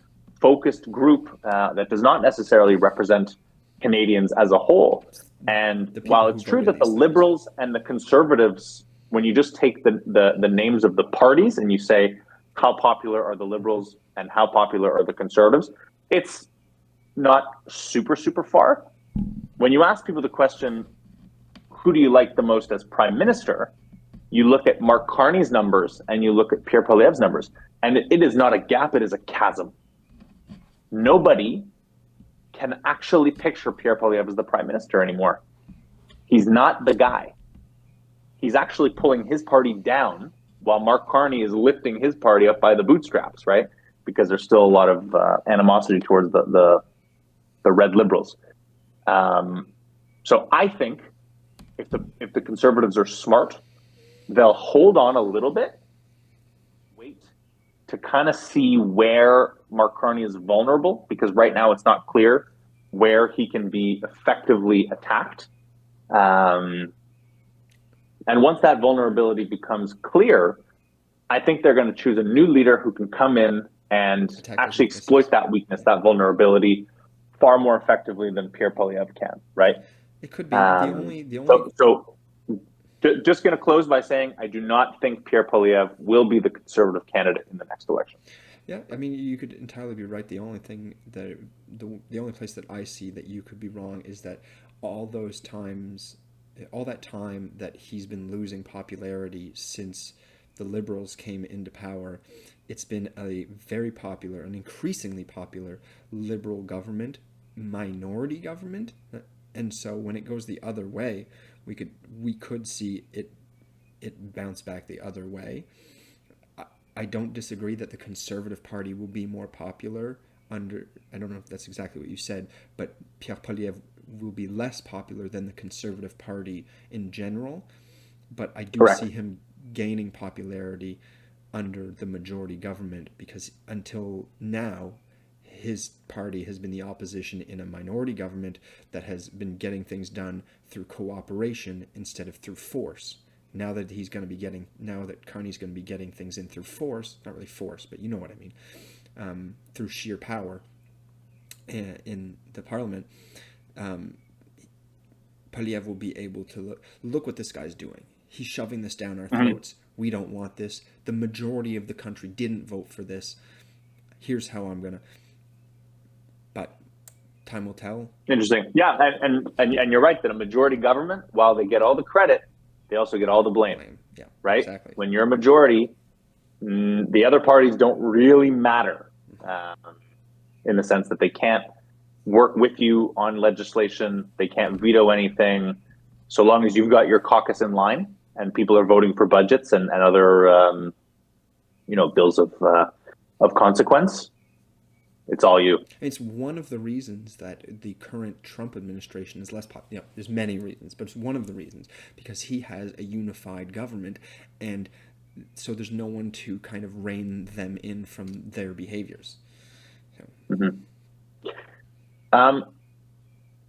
focused group that does not necessarily represent Canadians as a whole. And while it's true that the Liberals and the Conservatives, when you just take the names of the parties and you say, how popular are the Liberals and how popular are the Conservatives, it's not super, super far. When you ask people the question, who do you like the most as prime minister, you look at Mark Carney's numbers and you look at Pierre Poilievre's numbers, and it is not a gap, it is a chasm. Nobody can actually picture Pierre Poilievre as the prime minister anymore. He's not the guy. he's actually pulling his party down while Mark Carney is lifting his party up by the bootstraps, right? Because there's still a lot of animosity towards the red liberals. Um, so I think if the conservatives are smart, they'll hold on a little bit, wait to kind of see where Mark Carney is vulnerable, because right now it's not clear where he can be effectively attacked. Um, and once that vulnerability becomes clear, I think they're going to choose a new leader who can come in and Attack those actually weaknesses. exploit that weakness, that vulnerability, far more effectively than Pierre Poilievre can, right? It could be Um, the only. so just going to close by saying I do not think Pierre Poilievre will be the conservative candidate in the next election. Yeah, I mean, you could entirely be right. The only thing that the only place that I see that you could be wrong is that all those times, all that time that he's been losing popularity since the Liberals came into power, it's been a very popular, an increasingly popular Liberal government, minority government, and so when it goes the other way, we could see it bounce back the other way. I don't disagree that the Conservative Party will be more popular under. I don't know if that's exactly what you said, but Pierre Poilievre will be less popular than the Conservative Party in general. But I do Correct. see him gaining popularity under the majority government because until now, his party has been the opposition in a minority government that has been getting things done through cooperation instead of through force. Now that Carney's going to be getting things in through force, not really force, but you know what I mean, through sheer power in the parliament, um, Polyev will be able to look what this guy's doing. He's shoving this down our Mm-hmm. throats. We don't want this. The majority of the country didn't vote for this. Here's how I'm gonna. But time will tell. Interesting. Yeah, and you're right that a majority government, while they get all the credit, they also get all the blame, Blame. Yeah, right? exactly. When you're a majority, the other parties don't really matter in the sense that they can't work with you on legislation, they can't veto anything, so long as you've got your caucus in line and people are voting for budgets and other bills of consequence. It's all you. It's one of the reasons that the current Trump administration is less popular. There's many reasons, but it's one of the reasons because he has a unified government, and so there's no one to kind of rein them in from their behaviors. So. Mm-hmm. Um,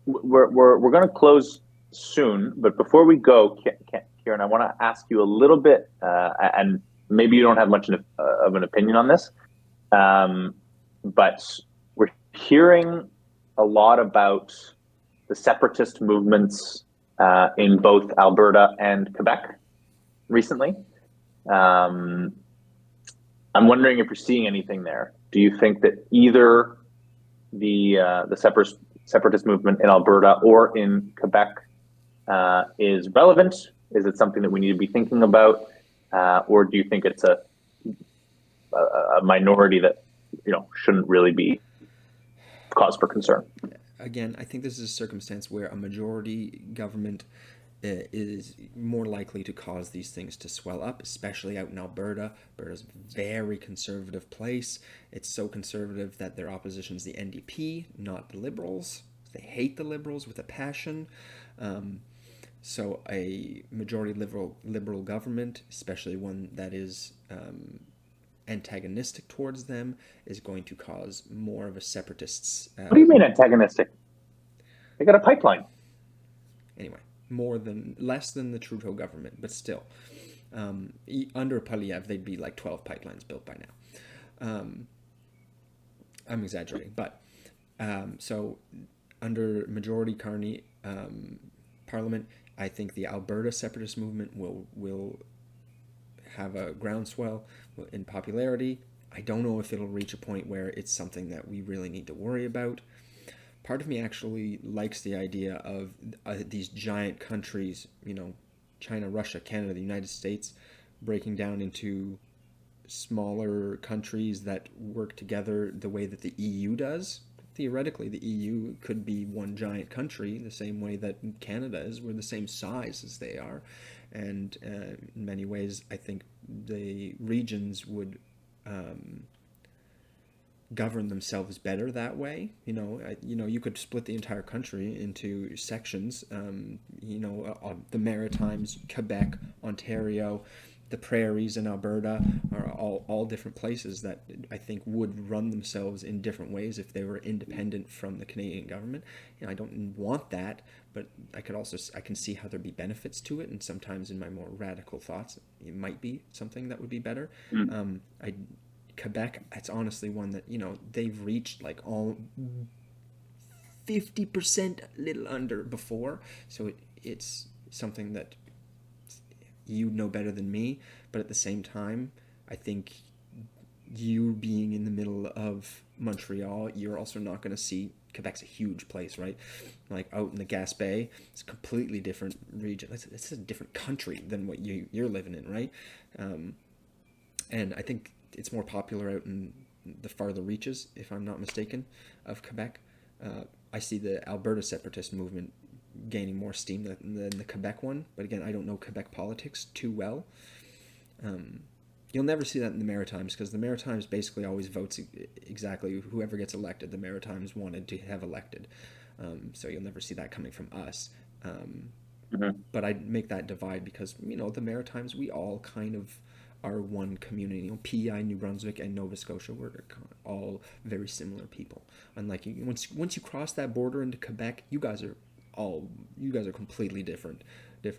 we're going to close soon, but before we go, Kieran, I want to ask you a little bit, and maybe you don't have much of an opinion on this, but we're hearing a lot about the separatist movements in both Alberta and Quebec recently. I'm wondering if you're seeing anything there. Do you think that either the separatist movement in Alberta or in Quebec is relevant? Is it something that we need to be thinking about, or do you think it's a minority that shouldn't really be cause for concern? Again, I think this is a circumstance where a majority government is more likely to cause these things to swell up, especially out in Alberta. Alberta's a very conservative place. It's so conservative that their opposition is the NDP, not the Liberals. They hate the Liberals with a passion. So a majority liberal government, especially one that is antagonistic towards them, is going to cause more of a separatists. What do you mean antagonistic? They got a pipeline. Anyway, less than the Trudeau government, but still, under Polyev, they'd be like 12 pipelines built by now. I'm exaggerating, but so under majority Carney Parliament, I think the Alberta separatist movement will have a groundswell in popularity. I don't know if it'll reach a point where it's something that we really need to worry about. Part of me actually likes the idea of these giant countries, China, Russia, Canada, the United States, breaking down into smaller countries that work together the way that the EU does. Theoretically, the EU could be one giant country, the same way that Canada is. We're the same size as they are. and in many ways, I think the regions would govern themselves better that way. You could split the entire country into sections. The Maritimes, Quebec, Ontario, the prairies in Alberta are all different places that I think would run themselves in different ways if they were independent from the Canadian government. I don't want that, but I can see how there'd be benefits to it, and sometimes in my more radical thoughts, it might be something that would be better. I Quebec, it's honestly one that they've reached like all 50%, a little under before, so it's something that you know better than me. But at the same time, I think you being in the middle of Montreal, you're also not going to see. Quebec's a huge place, right? Like out in the Gaspé, it's a completely different region. It's a different country than what you're living in, right? And I think it's more popular out in the farther reaches, if I'm not mistaken, of Quebec. I see the Alberta separatist movement gaining more steam than the Quebec one. But again, I don't know Quebec politics too well. You'll never see that in the Maritimes, because the Maritimes basically always votes exactly whoever gets elected. The Maritimes wanted to have elected. So you'll never see that coming from us. But I make that divide because, the Maritimes, we all kind of are one community. PEI, New Brunswick, and Nova Scotia were all very similar people. Unlike once you cross that border into Quebec, you guys are completely different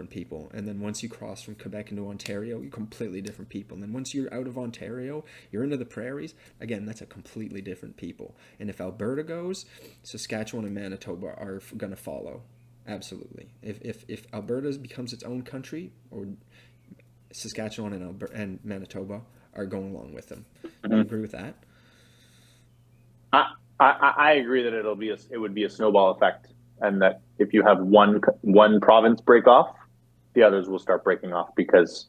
people. And then once you cross from Quebec into Ontario, you're completely different people. And then once you're out of Ontario, you're into the prairies. Again, that's a completely different people. And if Alberta goes, Saskatchewan and Manitoba are going to follow. Absolutely. If Alberta becomes its own country, or Saskatchewan and Manitoba are going along with them. Do you agree with that? I agree that it would be a snowball effect, and that if you have one province break off, the others will start breaking off, because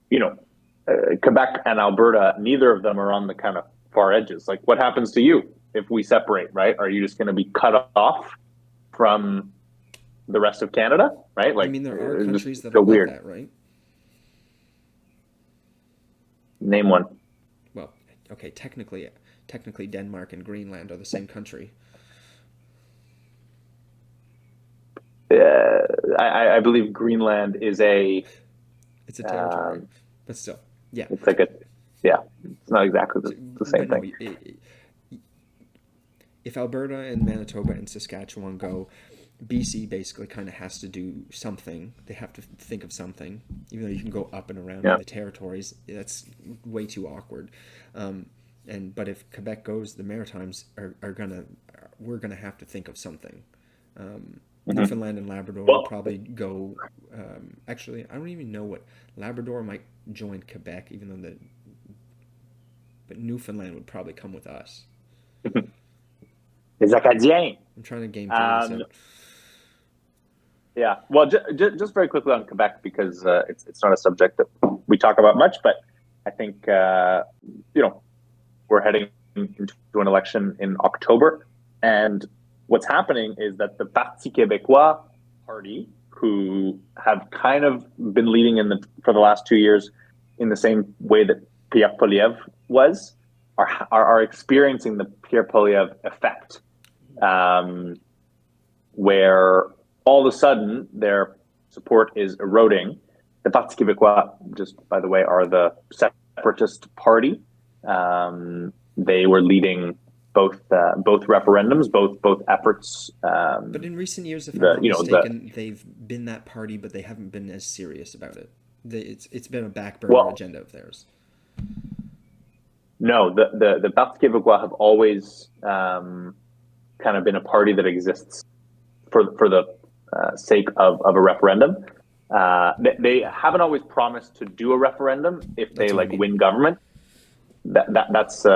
Quebec and Alberta, neither of them are on the kind of far edges. Like, what happens to you if we separate? Right? Are you just going to be cut off from the rest of Canada? Right? Like, there are countries that are like that, right? Name one. Well, okay, technically Denmark and Greenland are the same country. I believe Greenland is it's a territory, but still, yeah. It's like it's not exactly the same thing. If Alberta and Manitoba and Saskatchewan go, BC basically kind of has to do something. They have to think of something, even though you can go up and around in the territories. That's way too awkward. But if Quebec goes, the Maritimes we're gonna have to think of something. Newfoundland and Labrador will probably go. Actually, I don't even know what Labrador might join Quebec, even though but Newfoundland would probably come with us. Les Acadiens. I'm trying to game plan this out. Yeah, well, just very quickly on Quebec, because it's not a subject that we talk about much, but I think we're heading into an election in October, and what's happening is that the Parti Québécois party, who have kind of been leading for the last 2 years in the same way that Pierre Poilievre was, are experiencing the Pierre Poilievre effect, where all of a sudden their support is eroding. The Parti Québécois, just by the way, are the separatist party. They were leading both referendums, both efforts. But in recent years, if I'm not mistaken, they've been that party, but they haven't been as serious about it. It's been a back burner agenda of theirs. No, the Parti Québécois have always kind of been a party that exists for the sake of a referendum. They haven't always promised to do a referendum if they win government. That's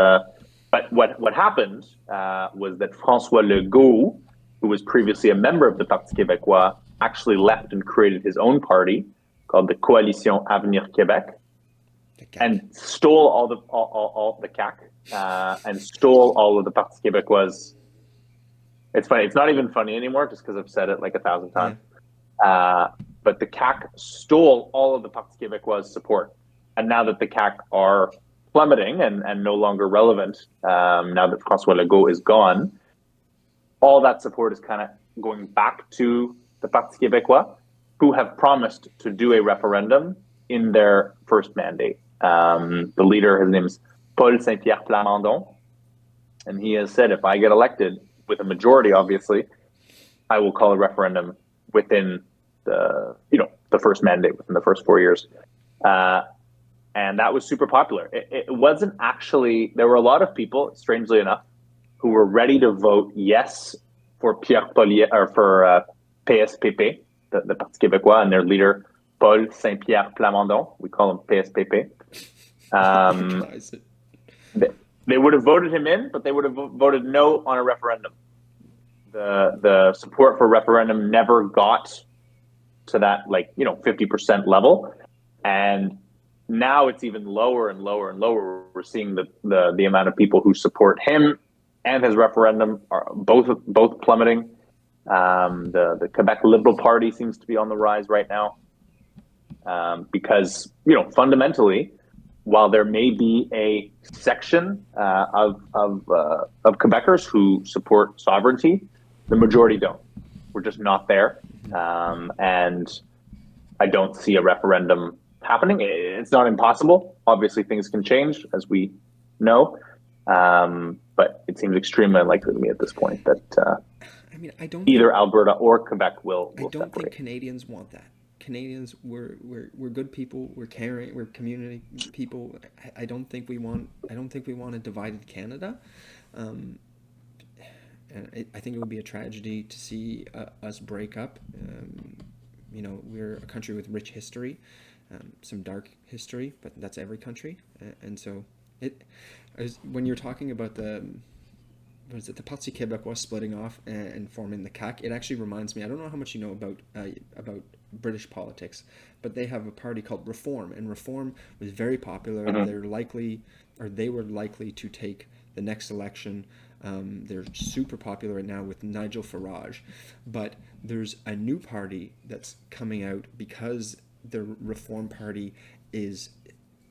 but what happened was that François Legault, who was previously a member of the Parti Québécois, actually left and created his own party called the Coalition Avenir Québec, and stole all the CAQ, and stole all of the Parti Québécois. It's funny. It's not even funny anymore, just because I've said it like 1,000 times. but the CAQ stole all of the Parti Québécois' support. And now that the CAQ are plummeting and no longer relevant, now that François Legault is gone, all that support is kind of going back to the Parti Québécois, who have promised to do a referendum in their first mandate. The leader, his name is Paul Saint-Pierre Plamondon, and he has said, if I get elected with a majority, obviously, I will call a referendum within the first mandate, within the first 4 years. And that was super popular. It wasn't actually, there were a lot of people, strangely enough, who were ready to vote yes for Pierre Poilievre, or for PSPP, the Parti Québécois, and their leader, Paul Saint-Pierre Plamondon. We call him PSPP. They would have voted him in, but they would have voted no on a referendum. The support for referendum never got to that 50% level, and now it's even lower and lower and lower. We're seeing the amount of people who support him and his referendum are both plummeting. The Quebec Liberal Party seems to be on the rise right now, because fundamentally, while there may be a section of Quebecers who support sovereignty, the majority don't. We're just not there, and I don't see a referendum happening. It's not impossible. Obviously, things can change, as we know, but it seems extremely unlikely to me at this point that I don't either Alberta or Quebec will I don't separate. think Canadians want that. Canadians, we're good people. We're caring. We're community people. I don't think we want a divided Canada. And I think it would be a tragedy to see us break up. We're a country with rich history, some dark history, but that's every country. And so when you're talking about the Parti Québécois splitting off and forming the CAQ, it actually reminds me. I don't know how much you know about British politics, but they have a party called Reform, and Reform was very popular. Mm-hmm. They were likely to take the next election. They're super popular right now with Nigel Farage, but there's a new party that's coming out because the Reform Party is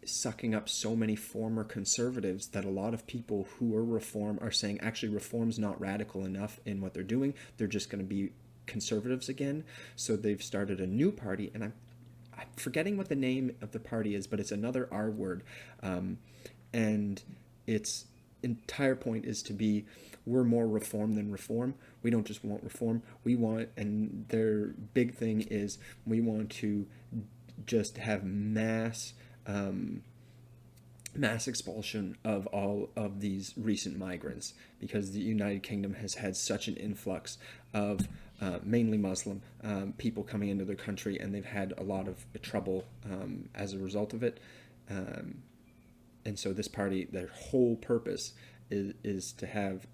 sucking up so many former conservatives that a lot of people who are Reform are saying actually Reform's not radical enough in what they're doing. They're just going to be conservatives again. So they've started a new party, and I'm forgetting what the name of the party is, but it's another R word, and its entire point is to be, we're more reform than reform. We don't just want reform, we want, and their big thing is, we want to just have mass expulsion of all of these recent migrants, because the United Kingdom has had such an influx of mainly Muslim people coming into their country, and they've had a lot of trouble as a result of it. And so this party, their whole purpose is to have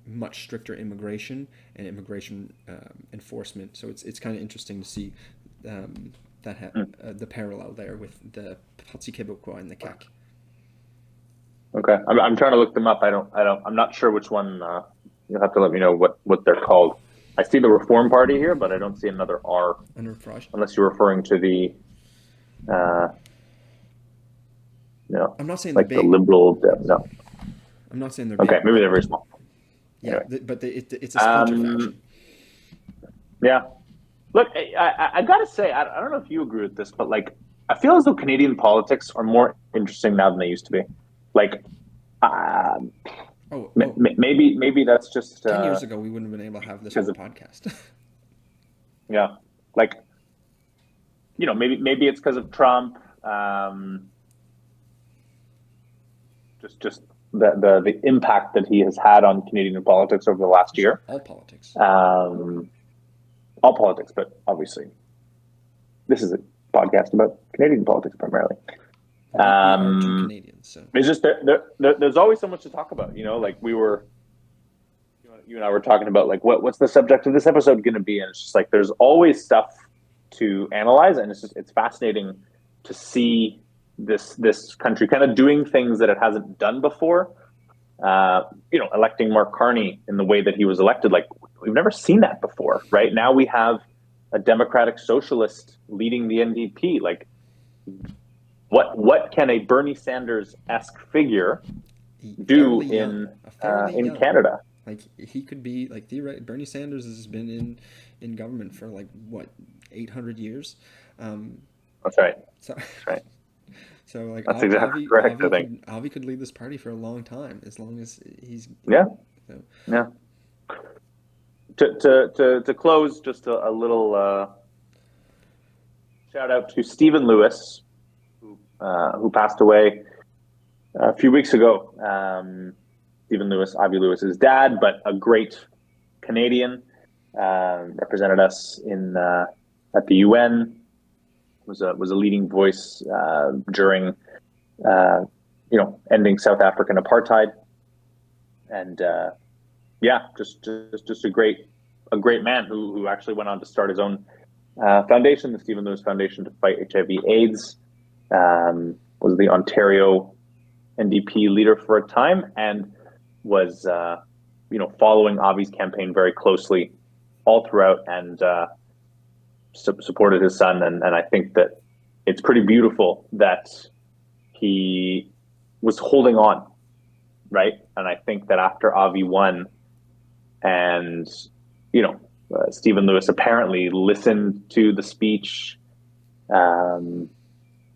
much stricter immigration and immigration enforcement. So it's kind of interesting to see the parallel there with the Parti Québécois and the CAQ. Okay, I'm trying to look them up. I'm not sure which one. You'll have to let me know what they're called. I see the Reform Party here, but I don't see another R. Under Farage? Unless you're referring to the. No. I'm not saying like they're big. The Liberal. No. I'm not saying they're big. Okay, maybe they're very small. Yeah, anyway. But it's a splinter faction. Yeah. Look, I gotta say, I don't know if you agree with this, but I feel as though Canadian politics are more interesting now than they used to be. Maybe that's just 10 years ago we wouldn't have been able to have this whole podcast. Yeah, maybe it's because of Trump. Just the impact that he has had on Canadian politics over the last year. All politics. All politics, but obviously, this is a podcast about Canadian politics primarily. We are two Canadians, so it's just there's always so much to talk about. We were, you and I were talking about what's the subject of this episode going to be, and it's just there's always stuff to analyze, and it's fascinating to see this country kind of doing things that it hasn't done before. Electing Mark Carney in the way that he was elected, we've never seen that before. Right now we have a democratic socialist leading the NDP. Like, what can a Bernie Sanders-esque figure do Fairly young, fairly in young. Canada? Like he could be like Bernie Sanders has been in government for like what 800 years. Um, That's right. so That's right. so like That's exactly correct, I think. Avi could lead this party for a long time as long as he's Yeah. so. Yeah. To close, just a little shout out to Stephen Lewis, who passed away a few weeks ago. Stephen Lewis, Avi Lewis's dad, but a great Canadian, represented us in at the UN. Was a leading voice during ending South African apartheid, and yeah, just a great man who actually went on to start his own foundation, the Stephen Lewis Foundation to fight HIV/AIDS. Was the Ontario NDP leader for a time, and was following Avi's campaign very closely all throughout, and supported his son. And I think that it's pretty beautiful that he was holding on, right? And I think that after Avi won, and Stephen Lewis apparently listened to the speech, and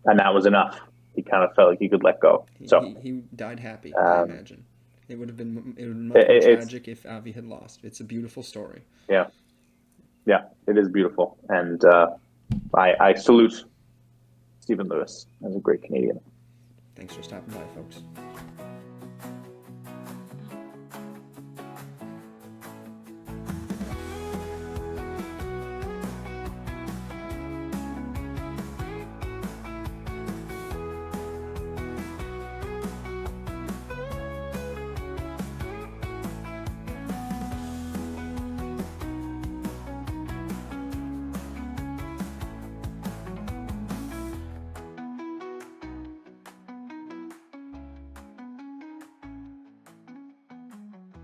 that was enough. He kind of felt like he could let go. So He died happy, I imagine. It would have been much more tragic if Avi had lost. It's a beautiful story. Yeah, it is beautiful, and I salute Stephen Lewis as a great Canadian. Thanks for stopping by, folks.